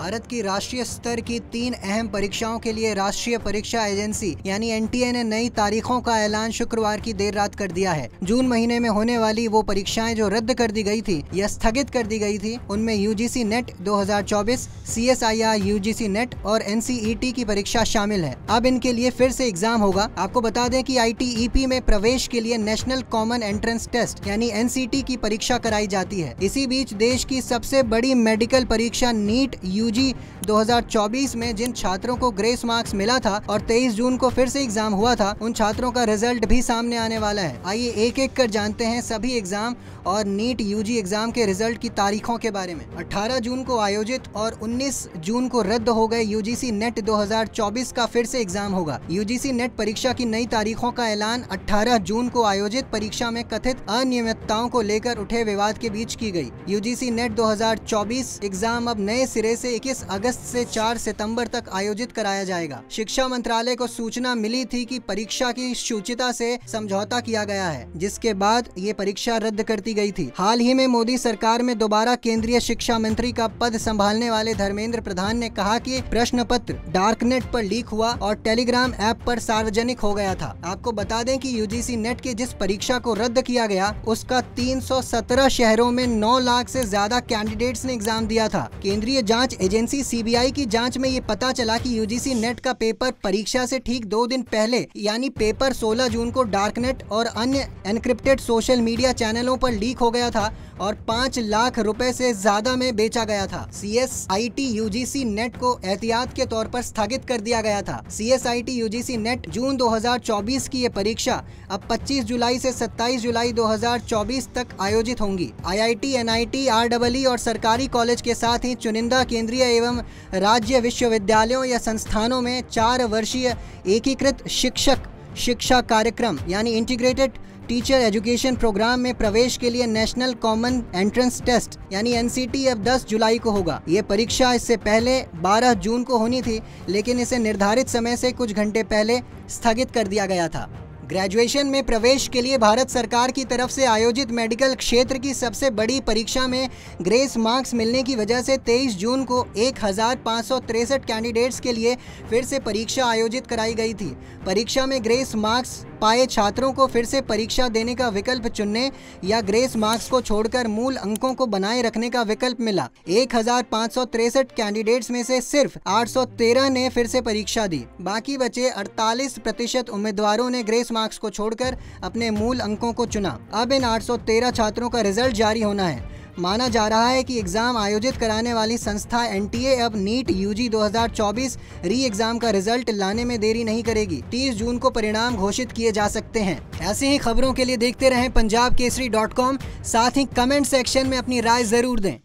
भारत की राष्ट्रीय स्तर की 3 अहम परीक्षाओं के लिए राष्ट्रीय परीक्षा एजेंसी यानी एनटीए ने नई तारीखों का ऐलान शुक्रवार की देर रात कर दिया है। जून महीने में होने वाली वो परीक्षाएं जो रद्द कर दी गई थी या स्थगित कर दी गई थी, उनमें UGC net 2024, CSIR UGC net और एनसीईटी की परीक्षा शामिल है। अब इनके लिए फिर से एग्जाम होगा। आपको बता दें कि आईटीईपी में प्रवेश के लिए नेशनल कॉमन एंट्रेंस टेस्ट यानी एनसीटी की परीक्षा कराई जाती है। इसी बीच देश की सबसे बड़ी मेडिकल परीक्षा नीट यूजी 2024 में जिन छात्रों को ग्रेस मार्क्स मिला था और 23 जून को फिर से एग्जाम हुआ था, उन छात्रों का रिजल्ट भी सामने आने वाला है। आइए एक एक कर जानते हैं सभी एग्जाम और नीट यूजी एग्जाम के रिजल्ट की तारीखों के बारे में। 18 जून को आयोजित और 19 जून को रद्द हो गए यूजीसी नेट 2024 का फिर से एग्जाम होगा। यूजीसी नेट परीक्षा की नई तारीखों का ऐलान 18 जून को आयोजित परीक्षा में कथित अनियमितताओं को लेकर उठे विवाद के बीच की गई। यूजीसी नेट 2024 एग्जाम अब नए सिरे से 21 अगस्त से 4 सितंबर तक आयोजित कराया जाएगा। शिक्षा मंत्रालय को सूचना मिली थी कि परीक्षा की शुचिता से समझौता किया गया है, जिसके बाद ये परीक्षा रद्द कर दी गई थी। हाल ही में मोदी सरकार में दोबारा केंद्रीय शिक्षा मंत्री का पद संभालने वाले धर्मेंद्र प्रधान ने कहा कि प्रश्न पत्र डार्कनेट पर लीक हुआ और टेलीग्राम ऐप पर सार्वजनिक हो गया था। आपको बता दें कि यूजीसी नेट की जिस परीक्षा को रद्द किया गया, उसका 317 शहरों में 9 लाख से ज्यादा कैंडिडेट्स ने एग्जाम दिया था। केंद्रीय जांच एजेंसी सीबीआई की जांच में ये पता चला कि यूजीसी नेट का पेपर परीक्षा से ठीक 2 दिन पहले यानी पेपर 16 जून को डार्कनेट और अन्य एनक्रिप्टेड सोशल मीडिया चैनलों पर लीक हो गया था और 5 लाख रुपए से ज्यादा में बेचा गया था। सीएसआईटी यूजीसी नेट को एहतियात के तौर पर स्थगित कर दिया गया था। सीएसआईटी यूजीसी नेट जून 2024 की ये परीक्षा अब 25 जुलाई से 27 जुलाई 2024 तक आयोजित होंगी। आईआईटी, एनआईटी, आरईई और सरकारी कॉलेज के साथ ही चुनिंदा केंद्रीय एवं राज्य विश्वविद्यालयों या संस्थानों में 4 वर्षीय एकीकृत शिक्षा कार्यक्रम यानी इंटीग्रेटेड टीचर एजुकेशन प्रोग्राम में प्रवेश के लिए नेशनल कॉमन एंट्रेंस टेस्ट यानी एनसीटी अब 10 जुलाई को होगा। ये परीक्षा इससे पहले 12 जून को होनी थी, लेकिन इसे निर्धारित समय से कुछ घंटे पहले स्थगित कर दिया गया था। ग्रेजुएशन में प्रवेश के लिए भारत सरकार की तरफ से आयोजित मेडिकल क्षेत्र की सबसे बड़ी परीक्षा में ग्रेस मार्क्स मिलने की वजह से 23 जून को 1563 कैंडिडेट्स के लिए फिर से परीक्षा आयोजित कराई गई थी। परीक्षा में ग्रेस मार्क्स पाए छात्रों को फिर से परीक्षा देने का विकल्प चुनने या ग्रेस मार्क्स को छोड़कर मूल अंकों को बनाए रखने का विकल्प मिला। 1563 कैंडिडेट्स में से सिर्फ 813 ने फिर से परीक्षा दी। बाकी बचे 48% उम्मीदवारों ने ग्रेस मार्क्स को छोड़कर अपने मूल अंकों को चुना। अब इन 813 छात्रों का रिजल्ट जारी होना है। माना जा रहा है कि एग्जाम आयोजित कराने वाली संस्था एनटीए अब नीट यूजी 2024 री एग्जाम का रिजल्ट लाने में देरी नहीं करेगी। 30 जून को परिणाम घोषित किए जा सकते हैं। ऐसी ही खबरों के लिए देखते रहें punjabkesari.com। साथ ही कमेंट सेक्शन में अपनी राय जरूर दें।